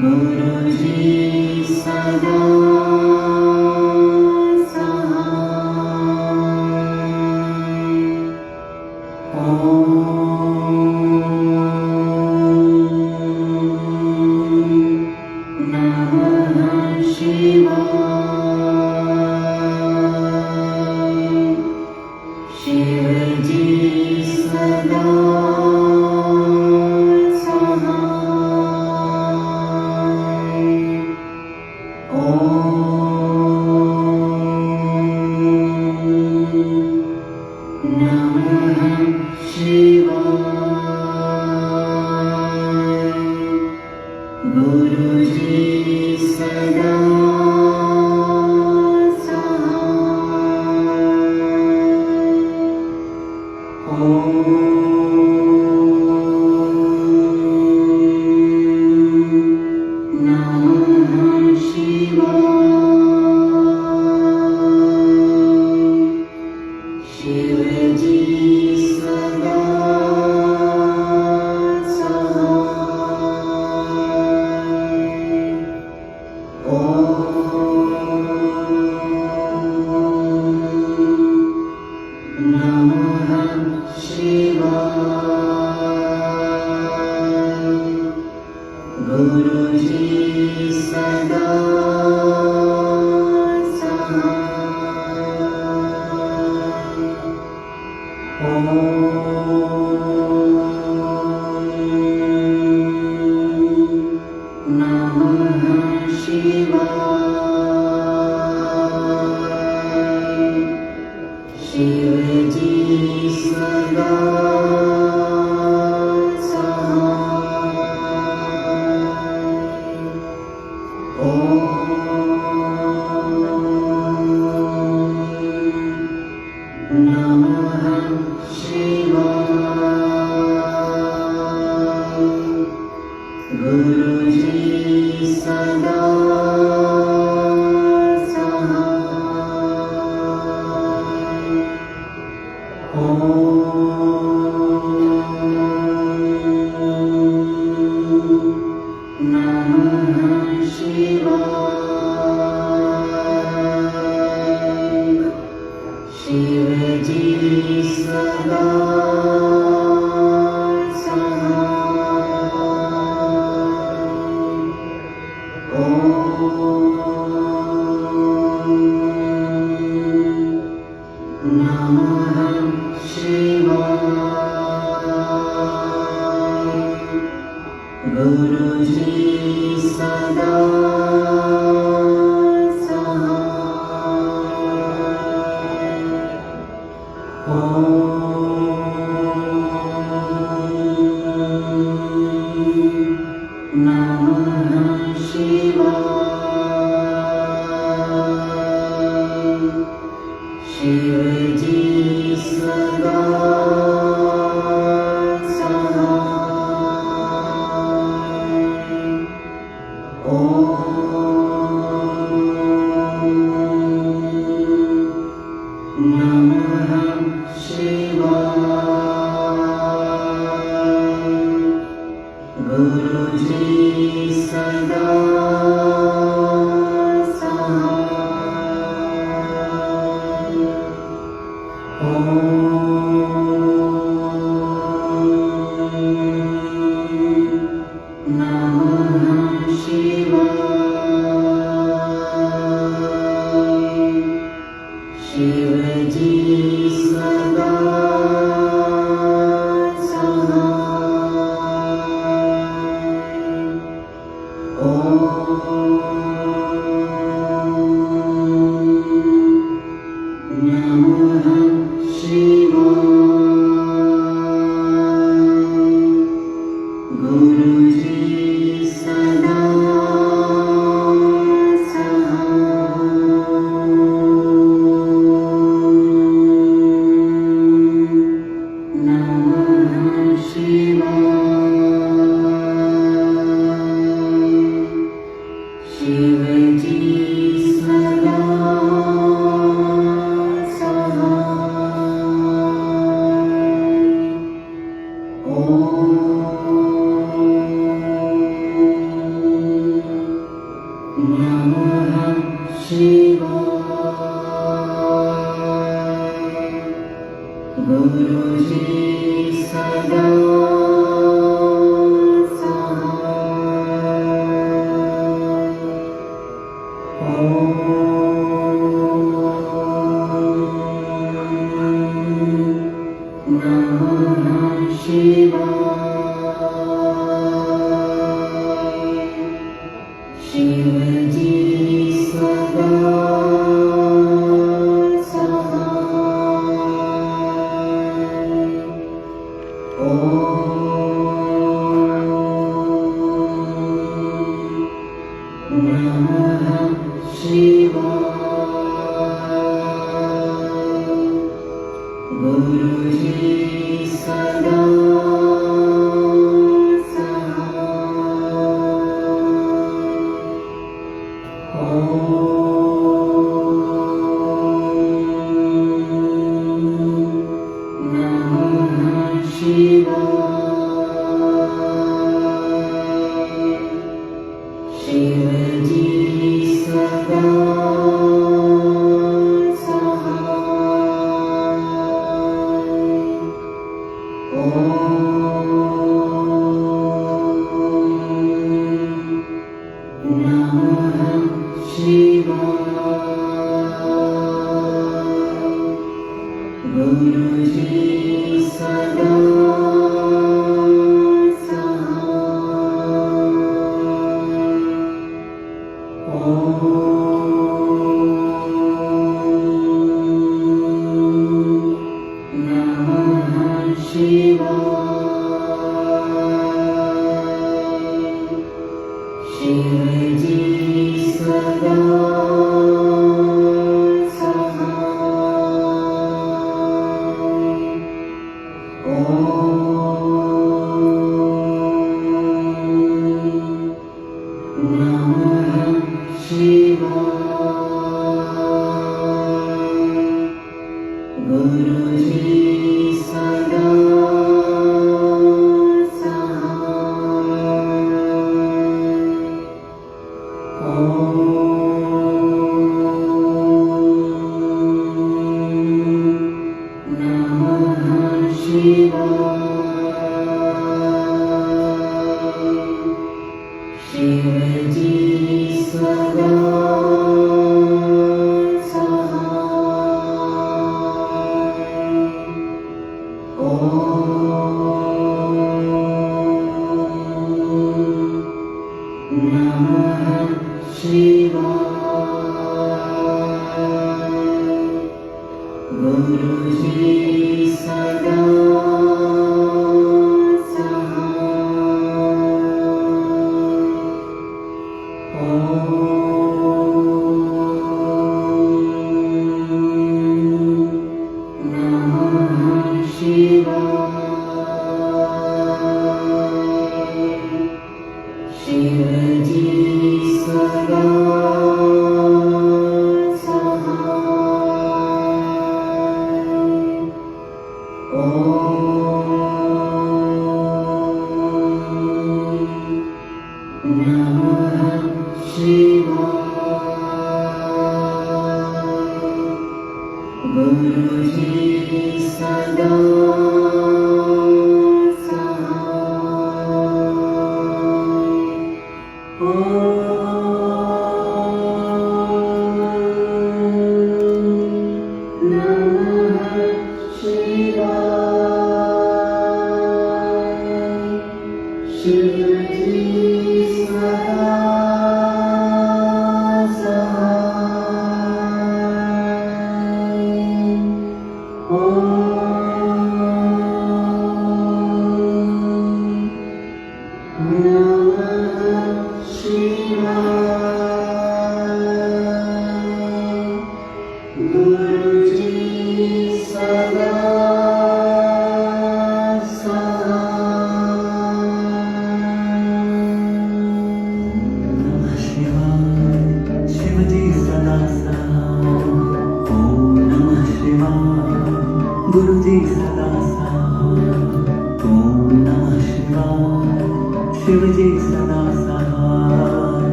गुरुजी सदा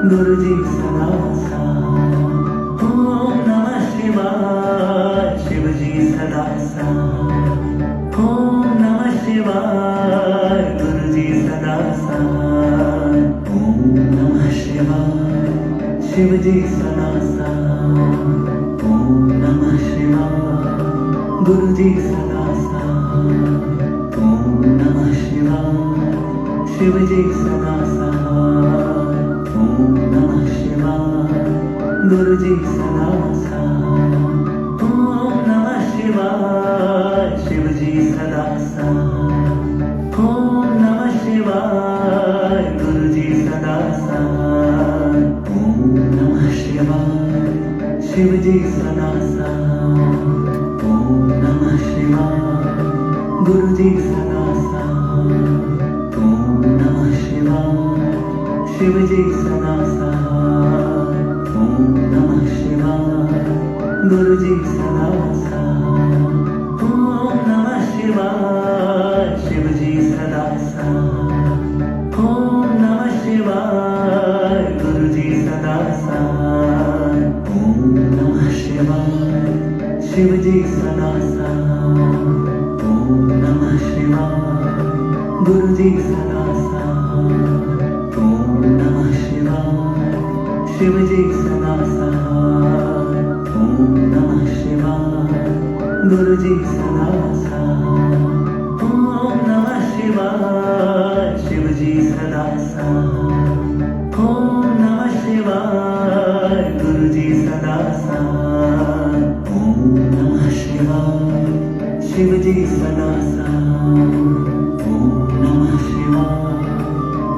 गुरुजी सदा सा ओम नमः शिवाय शिवजी सदा साथ, ओम नमः शिवाय। गुरुजी सदा साथ, ओम नमः शिवाय। शिवजी सदा साथ, ओम नमः शिवाय। गुरुजी सदा साथ, ओम नमः शिवाय। शिवजी सदा साथ, ओम नमः शिवाय। गुरुजी सदा साथ, ओम नमः शिवाय। शिवजी सदा साथ, ओम नमः शिवाय। गुरुजी सदा साथ, ओम नमः शिवाय। शिवजी सदा साथ, ओम नमः शिवाय। गुरुजी सदा साथ, ओम नमः शिवाय। शिवजी सदा साथ, ओम नमः शिवाय। गुरुजी सदा साथ, ओम नमः शिवाय। शिवजी सदा साथ, ओम नमः शिवाय। गुरुजी सदा साथ, ओम नमः शिवाय। शिवजी सदा साथ, ओम नमः शिवाय। गुरुजी सदा साथ, ओम नमः शिवाय। शिवजी सदा साथ, ओम नमः शिवाय। गुरुजी सदा साथ, ओम नमः शिवाय। शिवजी सदा साथ, ओम नमः शिवाय।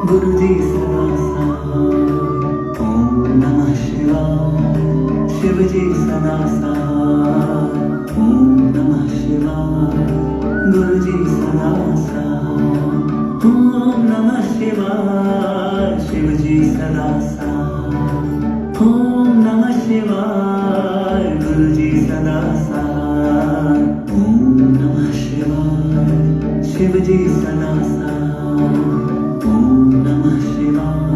गुरुजी सदा साथ, ओम नमः शिवाय। शिवजी सदा साथ, ओम नमः शिवाय। गुरुजी सदा साथ, ओम नमः शिवाय। शिवजी सदा साथ, ओम नमः शिवाय। गुरुजी सदा साथ, ओम नमः शिवाय। शिवजी सदा साथ, ओम नमः शिवाय।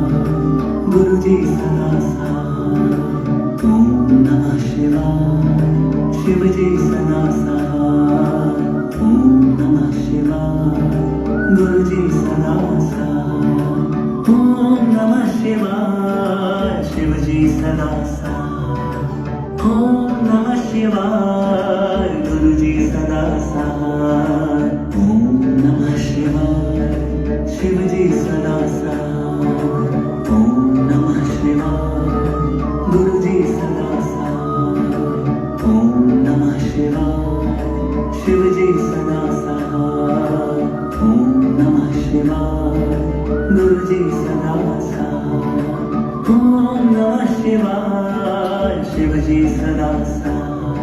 गुरुजी सदा साथ, ओम नमः शिवाय। शिवजी सदा साथ, ओम नमः शिवाय। गुरुजी सदा साथ, ओम नमः शिवाय। शिवजी सदा साथ, ओम नमः शिवाय। गुरुजी सदा साथ, ओम नमः शिवाय। शिवजी सदा साथ, ओम नमः शिवाय। गुरुजी सदा साथ, ओम नमः शिवाय। शिवजी सदा साथ, ओम नमः शिवाय। गुरुजी सदा साथ, ओम नमः शिवाय। शिवजी सदा साथ,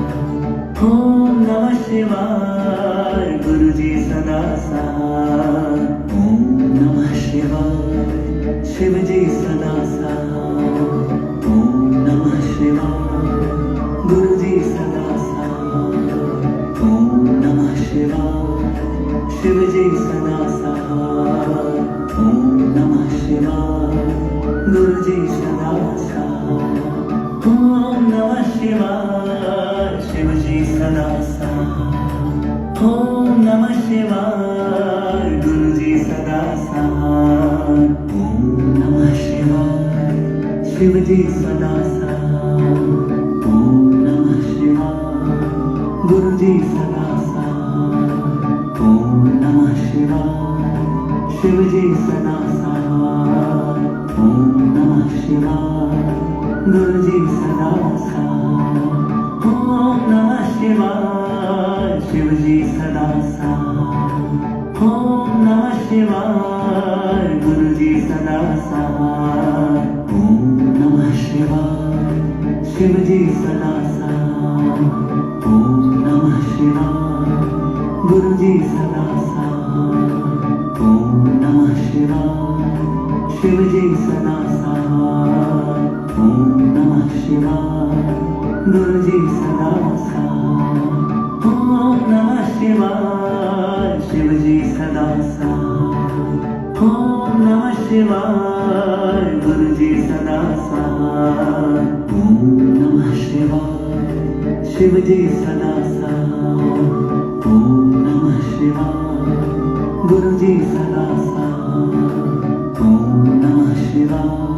ओम नमः शिवाय। गुरुजी सदा साथ, ओम नमः शिवाय। शिवजी सदा साथ, ओम नमः शिवाय। गुरुजी सदा साथ, ओम नमः शिवाय। शिवजी सदा साथ, ओम नमः शिवाय। गुरुजी सदा साथ, ओम नमः शिवाय। शिवजी सदा साथ, ओम नमः शिवाय। गुरुजी सदा साथ, ओम नमः शिवाय। शिवजी सदा साथ, ओम नमः शिवाय। गुरुजी सदा साथ, ओम नमः शिवाय। शिवजी सदा साथ, ओम नमः शिवाय। गुरुजी सदा साथ, ओम नमः शिवाय। शिवजी सदा साथ, ओम नमः शिवाय। गुरुजी सदा साथ, ओम नमः शिवाय। शिवजी सदा साथ, ओम नमः शिवाय। गुरुजी सदा साथ, ओम नमः शिवाय। शिवजी सदा साथ, ओम नमः शिवाय। गुरुजी सदा साथ, ओम नमः शिवाय। शिवजी सदा साथ, ओम नमः शिवाय। गुरुजी सदा साथ, ओम नमः शिवाय। शिवजी सदा साथ, ओम नमः शिवाय। गुरुजी सदा साथ, ओम नमः शिवाय।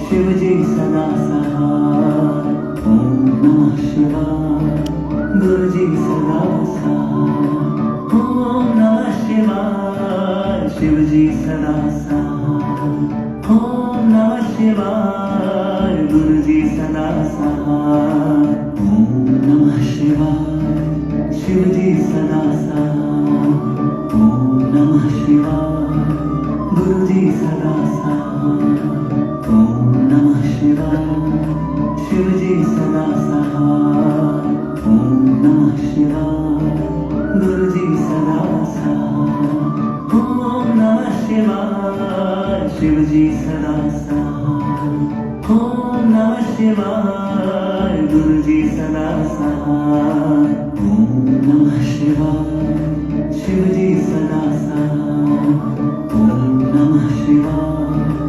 शिवजी सदा साथ। शिवजी सदा सहाय। ओम नमः शिवाय गुरुजी सदा सहाय। ओम नमः शिवाय शिवजी सदा सहाय। ओम नमः शिवाय गुरुजी सदा सहाय। ओम नमः शिवाय शिवजी सदा सहाय। ओम नमः शिवाय गुरुजी सदा सहाय। ओम नमः शिवाय शिवजी सदा सहाय। ओम नमः शिवाय गुरुजी सदा सहाय। ओम नमः शिवाय शिवजी सदा सहाय। ओम नमः शिवाय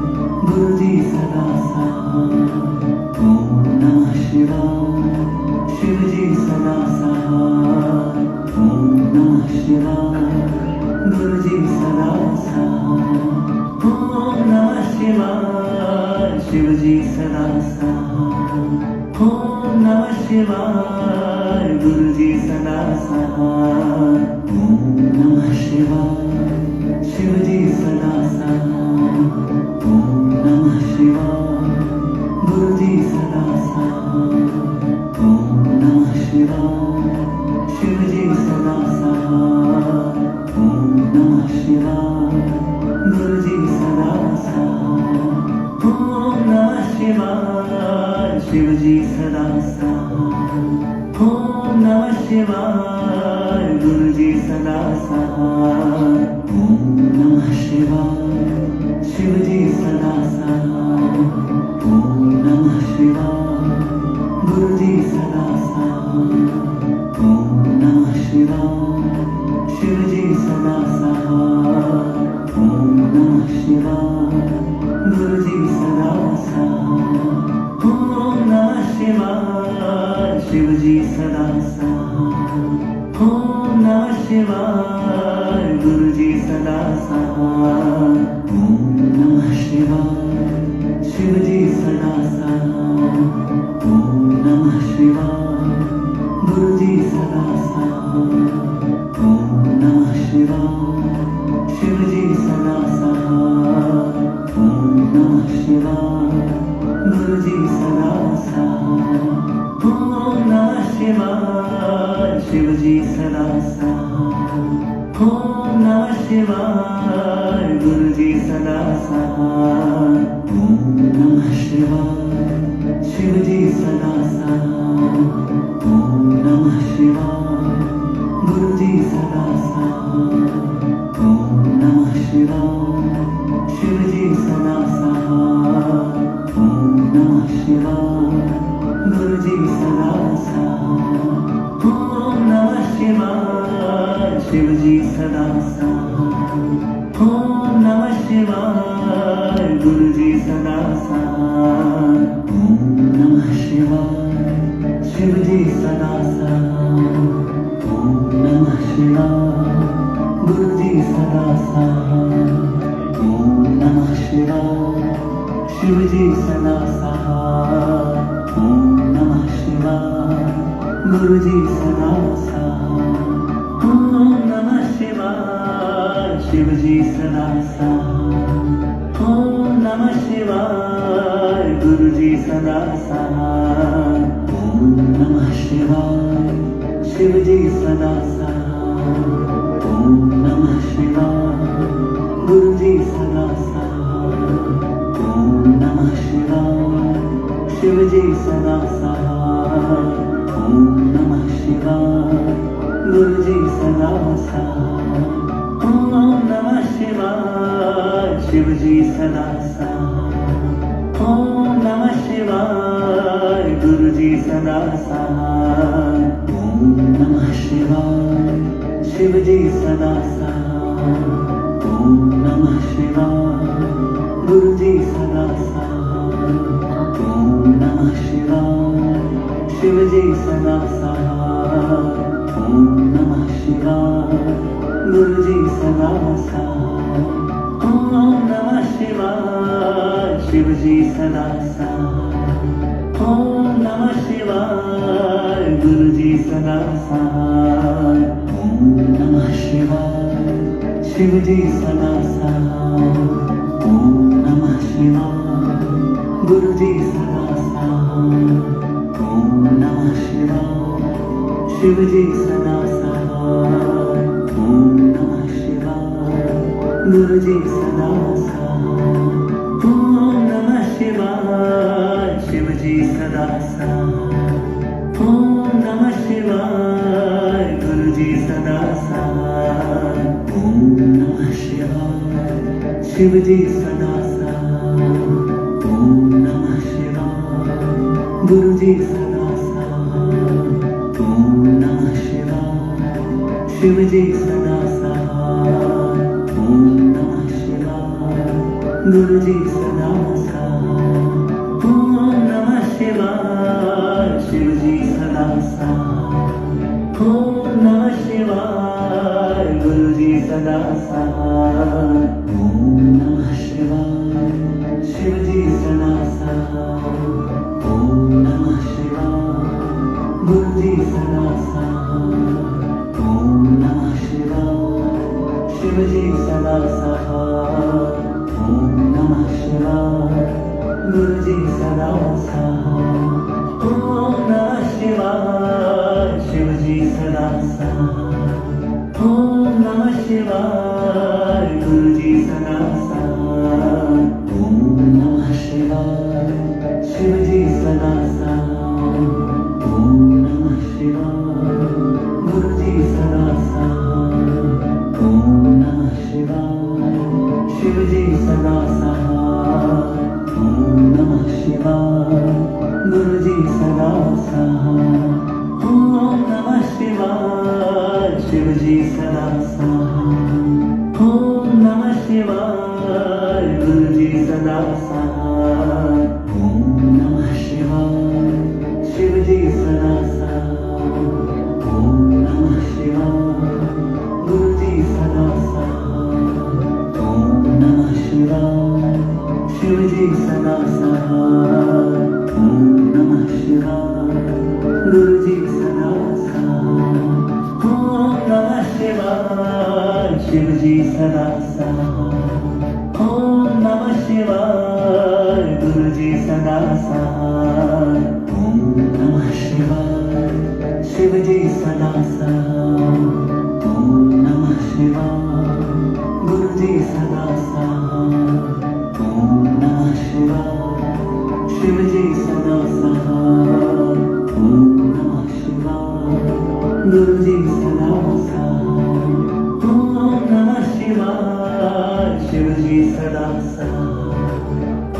गुरुजी सदा सहाय। ओम नमः शिवाय शिवजी सदा सहाय। ओम नमः शिवाय गुरुजी सदा सहाय। ओम नमः शिवाय शिवजी सदा सहाय। ओम नमः शिवाय गुरुजी सदा सहाय। ओम नमः शिवाय शिवजी सदा सहाय। ओम नमः शिवाय गुरुजी सदा सहाय। ओम नमः शिवाय शिवजी सदा सहाय। ओम नमः शिवाय गुरुजी सदा सहाय। ओम नमः शिवाय शिवजी सदा सहाय। ओम नमः शिवाय गुरुजी सदा सहाय। ओम नमः शिवाय शिवजी सदा सहाय। ओम नमः शिवाय गुरुजी सदा सहाय। ओम नमः शिवाय शिवजी सदा सहाय। ओम नमः शिवाय गुरुजी सदा सहाय। ओम नमः शिवाय शिवजी सदा सहाय। ओम नमः शिवाय गुरुजी सदा सहाय। ओम नमः शिवाय शिवजी सदा सहाय। ओम नमः शिवाय गुरुजी सदा सहाय। ओम नमः शिवाय शिवजी सदा सहाय। ओम नमः शिवाय गुरुजी सदा सहाय। ओम नमः शिवाय शिवजी सदा सहाय। ओम नमः शिवाय गुरुजी सदा सहाय। ओम नमः शिवाय शिवजी सदा सहाय। ओम नमः शिवाय गुरुजी सदा सहाय। ओम नमः शिवाय शिवजी सदा सहाय। ओम नमः शिवाय गुरुजी सदा सहाय। ओम नमः शिवाय शिवजी सदा सहाय। ओम नमः शिवाय गुरुजी सदा सहाय। ओम नमः शिवाय शिवजी सदा सहाय। ओम नमः शिवाय गुरुजी सदा सहाय। ओम नमः शिवाय शिवजी सदा सहाय। ओम नमः शिवाय गुरुजी सदा सहाय। ओम नमः शिवाय शिवजी सदा सहाय। ओम नमः शिवाय गुरुजी सदा सहाय। ओम नमः शिवाय शिवजी सदा सहाय। ओम नमः शिवाय गुरुजी सदा सहाय। ओम नमः शिवाय शिवजी सदा सहाय। ओम नमः शिवाय गुरुजी सदा सहाय। ओम नमः शिवाय शिवजी सदा सहाय। ओम नमः शिवाय गुरुजी सदा सहाय। ओम नमः शिवाय शिवजी सदा सहाय। ओम नमः शिवाय गुरुजी सदा सहाय। ओम नमः शिवाय शिवजी सदा सहाय। ओम नमः शिवाय गुरुजी सदा सहाय। ओम नमः शिवाय शिवजी सदा सहाय। ओम नमः शिवाय गुरुजी सदा सहाय। ओम नमः शिवाय शिवजी सदा सहाय ओम नमः शिवाय गुरुजी सदा सहाय ओम नमः शिवाय शिवजी सदा सहाय ओम नमः शिवाय गुरुजी सदा सहाय ओम नमः शिवाय शिवजी सदा सहाय ओम नमः शिवाय गुरुजी सदा सहाय ओम नमः शिवाय शिवजी सदा सहाय ओम नमः शिवाय गुरुजी सदा सहाय ओम नमः शिवाय शिवजी सदा सहाय ओम नमः शिवाय गुरुजी सदा सहाय ओम नमः शिवाय शिवजी सदा सहाय ओम नमः शिवाय गुरुजी सदा सहाय ओम नमः शिवाय शिवजी सदा सहाय ओम नमः शिवाय गुरुजी सदा सहाय ओम नमः शिवाय शिवजी सदा सहाय ओम नमः शिवाय गुरुजी सदा सहाय ओम नमः शिवाय शिवजी सदा सहाय ओम नमः शिवाय गुरुजी सदा सहाय ओम नमः शिवाय शिवजी सदा सहाय ओम नमः शिवाय गुरुजी सदा सहाय ओम नमः शिवाय शिवजी सदा सहाय ओम नमः शिवाय गुरुजी सदा सहाय ओम नमः शिवाय शिवजी सदा सहाय ओम नमः शिवाय गुरुजी सदा सहाय ओम नमः शिवाय शिवजी सदा सहाय ओम नमः शिवाय गुरुजी सदा सहाय ओम नमः शिवाय शिवजी सदा सहाय ओम नमः शिवाय गुरुजी सदा सहाय ओम नमः शिवाय शिवजी सदा सहाय ओम नमः शिवाय गुरुजी सदा सहाय ओम नमः शिवाय शिवजी सदा सहाय ओम नमः शिवाय गुरुजी सदा सहाय ओम नमः शिवाय शिवजी सदा सहाय ओम नमः शिवाय गुरुजी सदा सहाय ओम नमः शिवाय शिवजी सदा सहाय ओम नमः शिवाय गुरुजी सदा सहाय ओम नमः शिवाय शिवजी सदा सहाय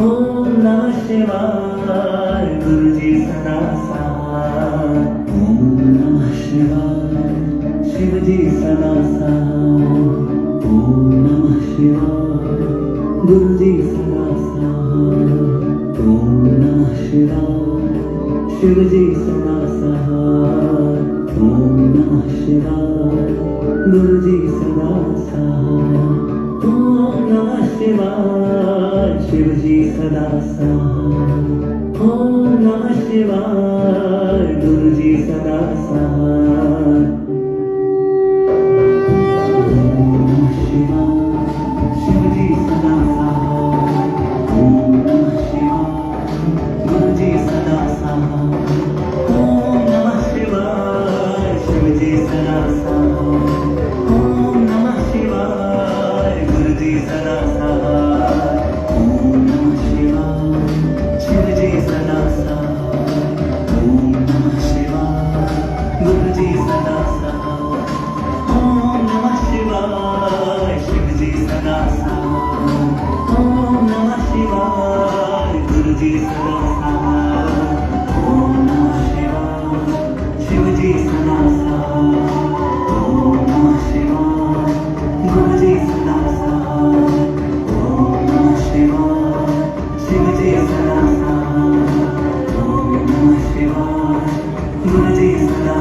ओम नमः शिवाय गुरुजी सदा सहाय ओम नमः शिवाय शिवजी सदा सहाय ओम नमः शिवाय गुरुजी सदा सहाय ओम नमः शिवाय शिवजी सदा सहाय ओम नमः शिवाय गुरुजी सदा सहाय ओम नमः शिवाय शिवजी सदा सहाय ओम नमः शिवाय गुरुजी सदा सहाय ओम नमः शिवाय शिवजी सदा सहाय ओम नमः शिवाय गुरुजी सदा सहाय ओम नमः शिवाय शिवजी सदा सहाय ओम नमः शिवाय गुरुजी सदा सहाय ओम नमः शिवाय शिवजी सदा सहाय ओम नमः शिवाय गुरुजी सदा सहाय ओम नमः शिवाय शिवजी सदा सहाय ओम नमः शिवाय गुरुजी सदा सहाय ओम नमः शिवाय शिवजी सदा सहाय ओम नमः शिवाय गुरुजी सदा